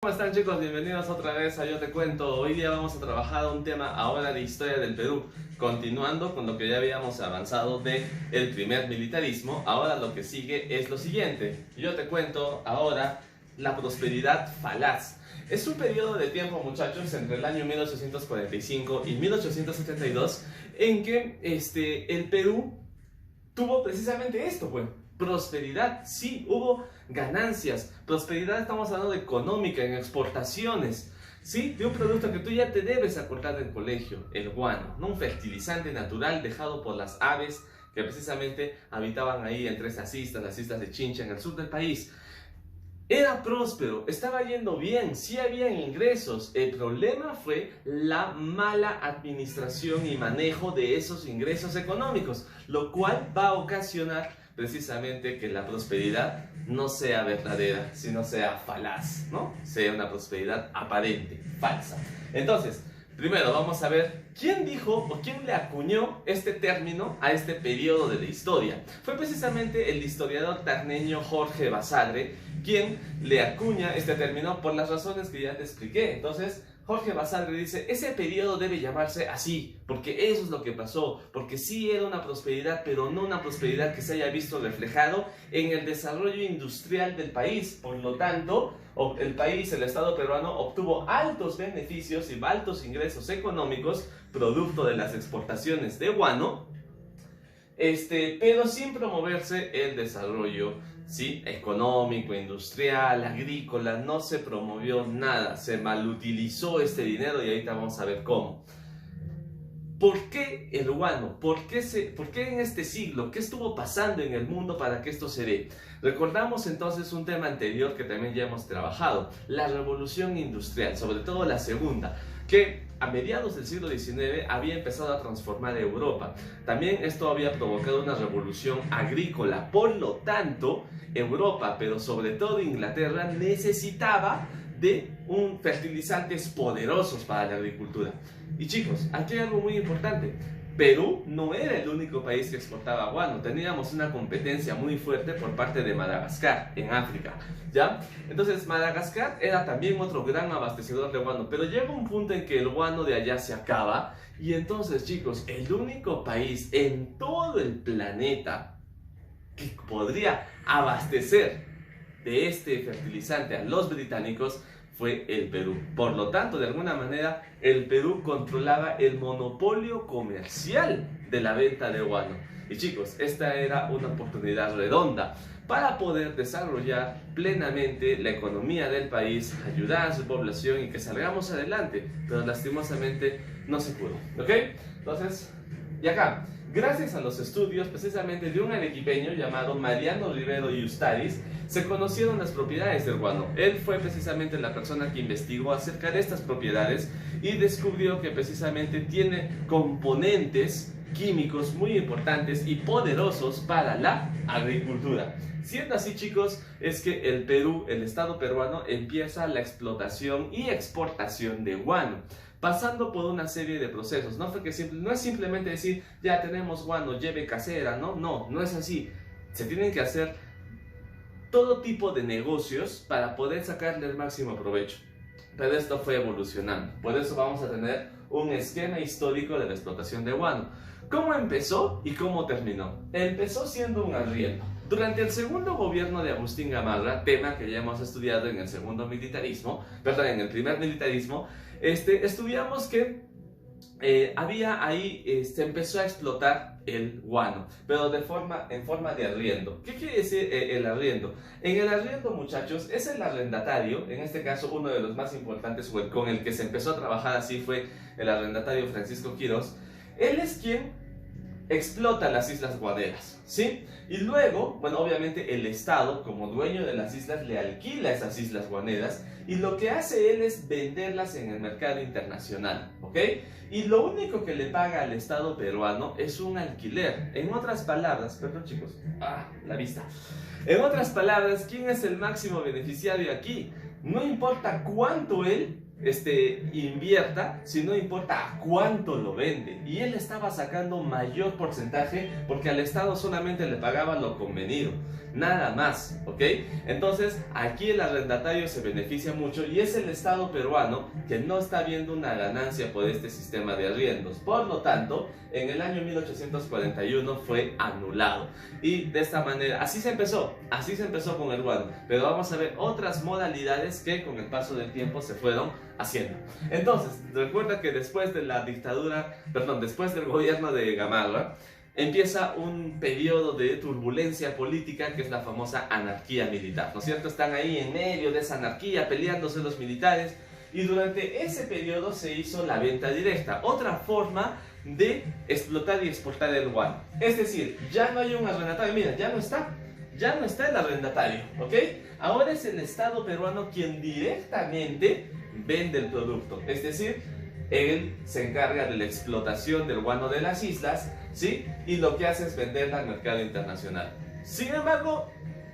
¿Cómo están, chicos? Bienvenidos otra vez a Yo Te Cuento. Hoy día vamos a trabajar un tema ahora de historia del Perú, continuando con lo que ya habíamos avanzado de el primer militarismo. Ahora lo que sigue es lo siguiente. Yo te cuento ahora la prosperidad falaz. Es un periodo de tiempo, muchachos, entre el año 1845 y 1872 en que el Perú tuvo precisamente esto, pues. Prosperidad, sí, hubo ganancias. Prosperidad, estamos hablando de económica, en exportaciones, sí, de un producto que tú ya te debes acordar del colegio, el guano, ¿no? Un fertilizante natural dejado por las aves que precisamente habitaban ahí entre esas islas, las islas de Chincha, en el sur del país. Era próspero, estaba yendo bien, sí habían ingresos. El problema fue la mala administración y manejo de esos ingresos económicos, lo cual va a ocasionar precisamente que la prosperidad no sea verdadera, sino sea falaz, ¿no? Sea una prosperidad aparente, falsa. Entonces, primero vamos a ver quién dijo o quién le acuñó este término a este periodo de la historia. Fue precisamente el historiador tarneño Jorge Basadre quien le acuña este término por las razones que ya te expliqué. Entonces, Jorge Basadre dice, ese periodo debe llamarse así, porque eso es lo que pasó, porque sí era una prosperidad, pero no una prosperidad que se haya visto reflejado en el desarrollo industrial del país. Por lo tanto, el país, el Estado peruano, obtuvo altos beneficios y altos ingresos económicos, producto de las exportaciones de guano, pero sin promoverse el desarrollo, ¿sí?, económico, industrial, agrícola. No se promovió nada, se malutilizó este dinero y ahorita vamos a ver cómo. ¿Por qué el guano? ¿Por qué en este siglo? ¿Qué estuvo pasando en el mundo para que esto se dé? Recordamos entonces un tema anterior que también ya hemos trabajado, la revolución industrial, sobre todo la segunda, que a mediados del siglo XIX había empezado a transformar Europa. También esto había provocado una revolución agrícola. Por lo tanto, Europa, pero sobre todo Inglaterra, necesitaba de fertilizantes poderosos para la agricultura. Y chicos, aquí hay algo muy importante. Perú no era el único país que exportaba guano. Teníamos una competencia muy fuerte por parte de Madagascar, en África, ¿ya? Entonces, Madagascar era también otro gran abastecedor de guano, pero llega un punto en que el guano de allá se acaba, y entonces, chicos, el único país en todo el planeta que podría abastecer de este fertilizante a los británicos fue el Perú. Por lo tanto, de alguna manera, el Perú controlaba el monopolio comercial de la venta de guano. Y chicos, esta era una oportunidad redonda para poder desarrollar plenamente la economía del país, ayudar a su población y que salgamos adelante. Pero lastimosamente no se pudo, ¿ok? Entonces, y acá, gracias a los estudios precisamente de un arequipeño llamado Mariano Rivero y Ustaris, se conocieron las propiedades del guano. Él fue precisamente la persona que investigó acerca de estas propiedades y descubrió que precisamente tiene componentes químicos muy importantes y poderosos para la agricultura. Siendo así, chicos, es que el Perú, el Estado peruano, empieza la explotación y exportación de guano, pasando por una serie de procesos. No es simplemente decir, ya tenemos guano, lleve casera, no es así. Se tienen que hacer todo tipo de negocios para poder sacarle el máximo provecho. Pero esto fue evolucionando. Por eso vamos a tener un esquema histórico de la explotación de guano. ¿Cómo empezó y cómo terminó? Empezó siendo un arriendo. Durante el segundo gobierno de Agustín Gamarra, tema que ya hemos estudiado en el segundo militarismo, perdón, en el primer militarismo, estudiamos que había ahí, se empezó a explotar el guano, pero en forma de arriendo. ¿Qué quiere decir el arriendo? En el arriendo, muchachos, es el arrendatario, en este caso uno de los más importantes, o con el que se empezó a trabajar así fue el arrendatario Francisco Quirós. Él es quien explota las islas guaneras, ¿sí? Y luego, bueno, obviamente el Estado, como dueño de las islas, le alquila esas islas guaneras y lo que hace él es venderlas en el mercado internacional, ¿ok? Y lo único que le paga al Estado peruano es un alquiler. En otras palabras, perdón chicos, la vista. En otras palabras, ¿quién es el máximo beneficiario aquí? No importa cuánto él invierta, sino importa a cuánto lo vende. Y él estaba sacando mayor porcentaje porque al Estado solamente le pagaba lo convenido, nada más, ¿ok? Entonces aquí el arrendatario se beneficia mucho y es el Estado peruano que no está viendo una ganancia por este sistema de arriendos. Por lo tanto, en el año 1841 fue anulado. Y de esta manera, así se empezó con el guano. Pero vamos a ver otras modalidades que con el paso del tiempo se fueron haciendo. Entonces, recuerda que después de la dictadura, después del gobierno de Gamarra, empieza un periodo de turbulencia política que es la famosa anarquía militar, ¿no es cierto? Están ahí en medio de esa anarquía peleándose los militares y durante ese periodo se hizo la venta directa, otra forma de explotar y exportar el guano. Es decir, ya no hay un arrendatario, mira, ya no está el arrendatario, ¿ok? Ahora es el Estado peruano quien directamente vende el producto, es decir, él se encarga de la explotación del guano de las islas, ¿sí? Y lo que hace es venderla al mercado internacional. Sin embargo,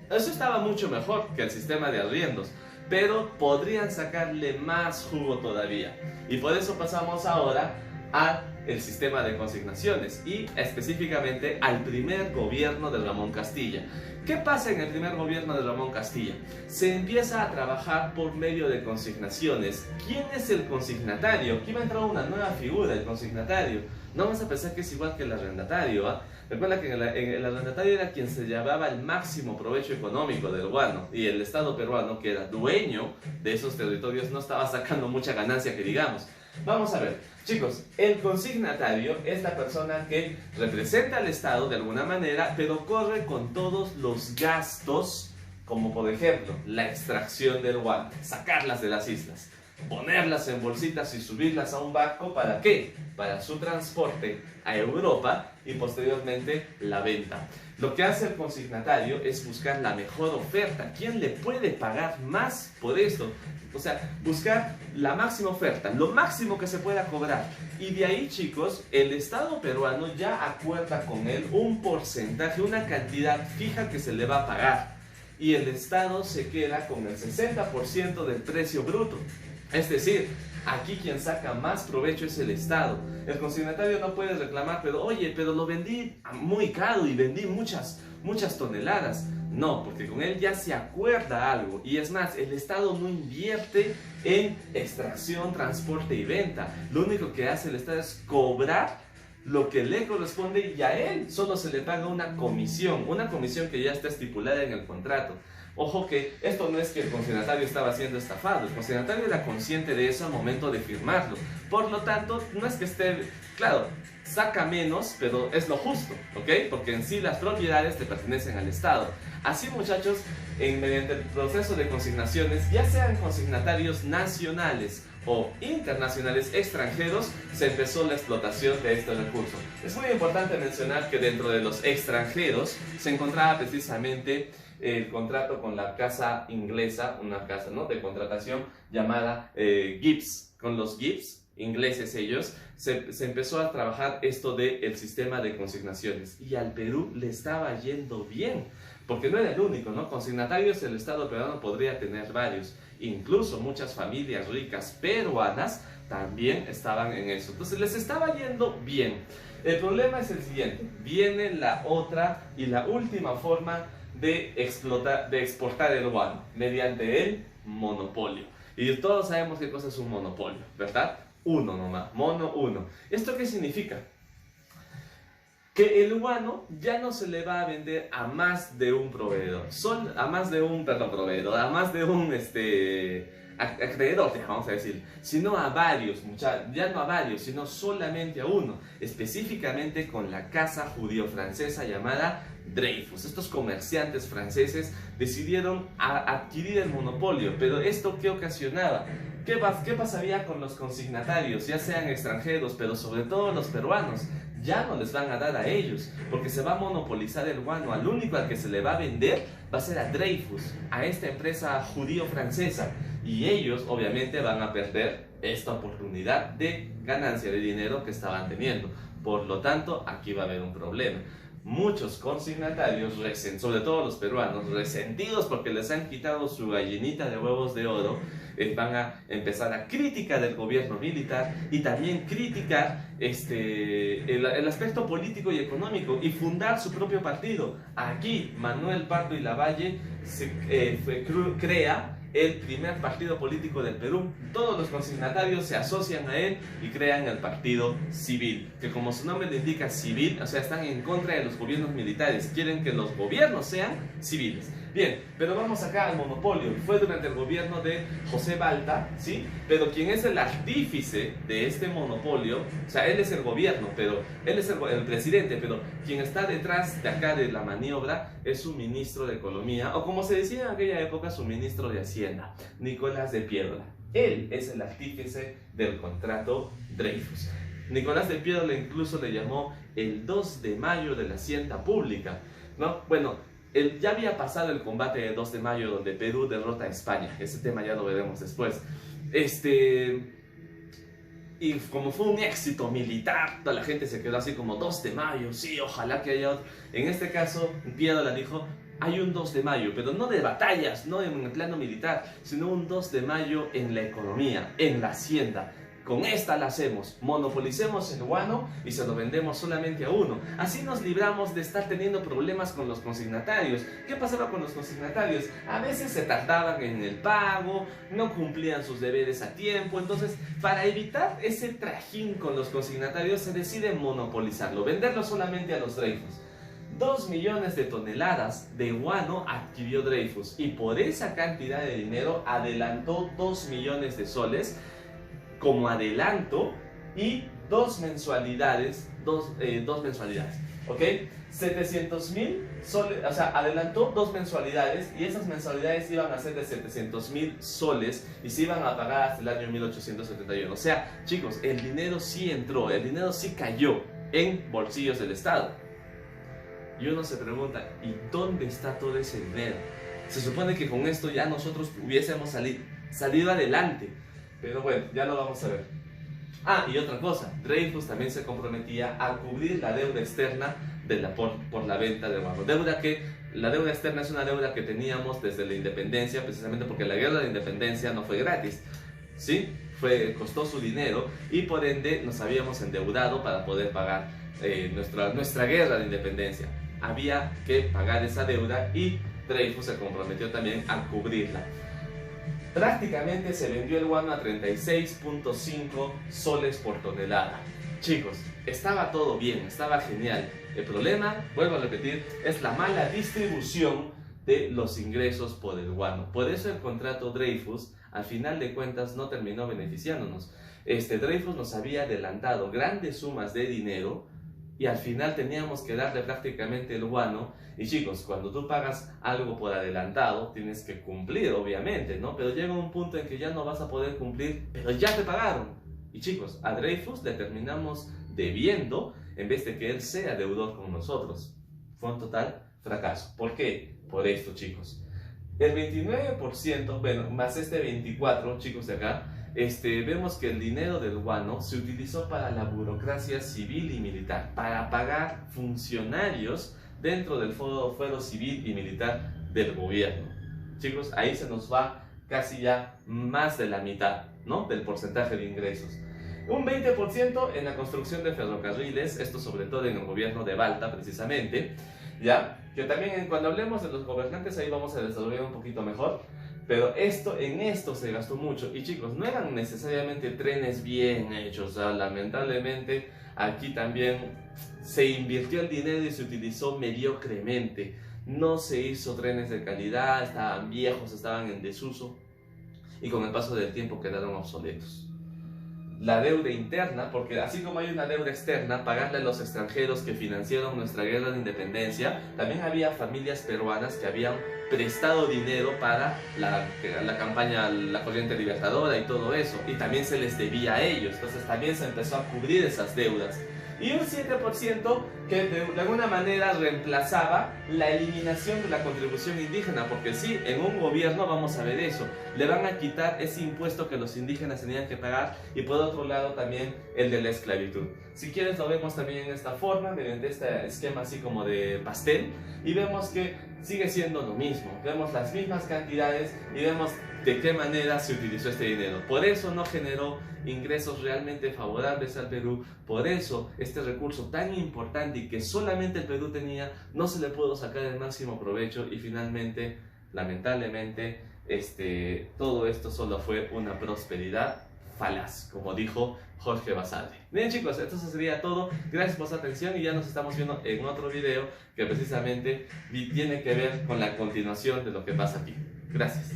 eso estaba mucho mejor que el sistema de arriendos, pero podrían sacarle más jugo todavía. Y por eso pasamos ahora al sistema de consignaciones y específicamente al primer gobierno de Ramón Castilla. ¿Qué pasa en el primer gobierno de Ramón Castilla? Se empieza a trabajar por medio de consignaciones. ¿Quién es el consignatario? Aquí va a entrar una nueva figura, el consignatario. No vamos a pensar que es igual que el arrendatario, ¿ah? Recuerda que el arrendatario era quien se llevaba el máximo provecho económico del guano y el Estado peruano, que era dueño de esos territorios, no estaba sacando mucha ganancia que digamos. Vamos a ver, chicos, el consignatario es la persona que representa al Estado de alguna manera, pero corre con todos los gastos, como por ejemplo la extracción del guano, sacarlas de las islas, ponerlas en bolsitas y subirlas a un barco. ¿Para qué? Para su transporte a Europa y posteriormente la venta. Lo que hace el consignatario es buscar la mejor oferta. ¿Quién le puede pagar más por esto? O sea, buscar la máxima oferta, lo máximo que se pueda cobrar. Y de ahí, chicos, el Estado peruano ya acuerda con él un porcentaje, una cantidad fija que se le va a pagar. Y el Estado se queda con el 60% del precio bruto. Es decir, aquí quien saca más provecho es el Estado. El consignatario no puede reclamar, pero oye, pero lo vendí muy caro y vendí muchas toneladas. No, porque con él ya se acuerda algo. Y es más, el Estado no invierte en extracción, transporte y venta. Lo único que hace el Estado es cobrar lo que le corresponde y a él solo se le paga una comisión que ya está estipulada en el contrato. Ojo que esto no es que el consignatario estaba siendo estafado, el consignatario era consciente de eso al momento de firmarlo. Por lo tanto, no es que esté, claro, saca menos, pero es lo justo, ¿ok? Porque en sí las propiedades le pertenecen al Estado. Así, muchachos, mediante el proceso de consignaciones, ya sean consignatarios nacionales o internacionales extranjeros, se empezó la explotación de este recurso. Es muy importante mencionar que dentro de los extranjeros se encontraba precisamente el contrato con la casa inglesa, una casa, ¿no?, de contratación llamada Gibbs. Con los Gibbs, ingleses ellos, se empezó a trabajar esto del sistema de consignaciones y al Perú le estaba yendo bien, porque no era el único, ¿no? Consignatarios el Estado peruano podría tener varios, incluso muchas familias ricas peruanas también estaban en eso, entonces les estaba yendo bien. El problema es el siguiente, viene la otra y la última forma de exportar el guano, mediante el monopolio. Y todos sabemos qué cosa es un monopolio, ¿verdad? Uno nomás, mono uno. ¿Esto qué significa? Que el guano ya no se le va a vender a más de un proveedor, a más de un acreedor, vamos a decir, sino a varios, ya no a varios, sino solamente a uno, específicamente con la casa judío-francesa llamada Dreyfus. Estos comerciantes franceses decidieron adquirir el monopolio, pero ¿esto qué ocasionaba? ¿Qué pasaría con los consignatarios, ya sean extranjeros, pero sobre todo los peruanos? Ya no les van a dar a ellos, porque se va a monopolizar el guano. Al único al que se le va a vender va a ser a Dreyfus, a esta empresa judío-francesa. Y ellos obviamente van a perder esta oportunidad de ganancia de dinero que estaban teniendo. Por lo tanto, aquí va a haber un problema. muchos consignatarios, sobre todo los peruanos, resentidos porque les han quitado su gallinita de huevos de oro, van a empezar a criticar el gobierno militar y también criticar el aspecto político y económico y fundar su propio partido. Aquí Manuel Pardo y Lavalle crea el primer partido político del Perú. Todos los consignatarios se asocian a él y crean el Partido Civil, que como su nombre le indica, civil, o sea, están en contra de los gobiernos militares, quieren que los gobiernos sean civiles. Bien, pero vamos acá al monopolio. Fue durante el gobierno de José Balta, ¿sí? Pero quien es el artífice de este monopolio, o sea, él es el gobierno, pero él es el presidente, pero quien está detrás de acá de la maniobra es su ministro de Economía, o como se decía en aquella época, su ministro de Hacienda, Nicolás de Piédola. Él es el artífice del contrato Dreyfus. Nicolás de Piédola incluso le llamó el 2 de mayo de la hacienda pública, ¿no? Bueno, ya había pasado el combate de 2 de mayo donde Perú derrota a España. Ese tema ya lo veremos después. Y como fue un éxito militar, toda la gente se quedó así como 2 de mayo, sí, ojalá que haya otro. En este caso, Piédola dijo, hay un 2 de mayo, pero no de batallas, no en el plano militar, sino un 2 de mayo en la economía, en la hacienda. Con esta la hacemos, monopolicemos el guano y se lo vendemos solamente a uno. Así nos libramos de estar teniendo problemas con los consignatarios. ¿Qué pasaba con los consignatarios? A veces se tardaban en el pago, no cumplían sus deberes a tiempo. Entonces, para evitar ese trajín con los consignatarios, se decide monopolizarlo, venderlo solamente a los Dreyfus. 2 millones de toneladas de guano adquirió Dreyfus y por esa cantidad de dinero adelantó 2 millones de soles como adelanto y 2 mensualidades, dos mensualidades, ¿ok? 700.000 soles, o sea, adelantó 2 mensualidades y esas mensualidades iban a ser de 700.000 soles y se iban a pagar hasta el año 1871. O sea, chicos, el dinero sí entró, el dinero sí cayó en bolsillos del Estado. Y uno se pregunta, ¿y dónde está todo ese dinero? Se supone que con esto ya nosotros hubiésemos salido adelante. Pero bueno, ya lo vamos a ver. Ah, y otra cosa, Dreyfus también se comprometía a cubrir la deuda externa por la venta de guano. La deuda externa es una deuda que teníamos desde la independencia, precisamente porque la guerra de independencia no fue gratis, ¿sí? Costó su dinero y por ende nos habíamos endeudado para poder pagar nuestra guerra de independencia. Había que pagar esa deuda y Dreyfus se comprometió también a cubrirla. Prácticamente se vendió el guano a 36.5 soles por tonelada. Chicos, estaba todo bien, estaba genial. El problema, vuelvo a repetir, es la mala distribución de los ingresos por el guano. Por eso el contrato Dreyfus, al final de cuentas, no terminó beneficiándonos. Dreyfus nos había adelantado grandes sumas de dinero y al final teníamos que darle prácticamente el guano. Y chicos, cuando tú pagas algo por adelantado, tienes que cumplir, obviamente, ¿no? Pero llega un punto en que ya no vas a poder cumplir, pero ya te pagaron. Y chicos, a Dreyfus le terminamos debiendo en vez de que él sea deudor con nosotros. Fue un total fracaso. ¿Por qué? Por esto, chicos. El 29%, bueno, más 24%, chicos de acá, vemos que el dinero del guano se utilizó para la burocracia civil y militar, para pagar funcionarios dentro del fuero civil y militar del gobierno. Chicos, ahí se nos va casi ya más de la mitad, ¿no?, del porcentaje de ingresos. Un 20% en la construcción de ferrocarriles, esto sobre todo en el gobierno de Balta precisamente, ¿ya? Que también cuando hablemos de los gobernantes ahí vamos a desarrollar un poquito mejor. Pero en esto se gastó mucho. Y chicos, no eran necesariamente trenes bien hechos. O sea, lamentablemente aquí también se invirtió el dinero y se utilizó mediocremente. No se hizo trenes de calidad, estaban viejos, estaban en desuso. Y con el paso del tiempo quedaron obsoletos. La deuda interna, porque así como hay una deuda externa, pagarle a los extranjeros que financiaron nuestra guerra de independencia, también había familias peruanas que habían prestado dinero para la campaña, la corriente libertadora y todo eso, y también se les debía a ellos. Entonces también se empezó a cubrir esas deudas. y un 7% que de alguna manera reemplazaba la eliminación de la contribución indígena, porque sí, en un gobierno vamos a ver eso, le van a quitar ese impuesto que los indígenas tenían que pagar, y por otro lado también el de la esclavitud. Si quieres lo vemos también en esta forma, mediante este esquema así como de pastel, y vemos que sigue siendo lo mismo, vemos las mismas cantidades y vemos de qué manera se utilizó este dinero. Por eso no generó ingresos realmente favorables al Perú, por eso este recurso tan importante y que solamente el Perú tenía, no se le pudo sacar el máximo provecho, y finalmente, lamentablemente, todo esto solo fue una prosperidad falaz, como dijo Jorge Basadre. Bien chicos, esto sería todo. Gracias por su atención y ya nos estamos viendo en otro video que precisamente tiene que ver con la continuación de lo que pasa aquí. Gracias.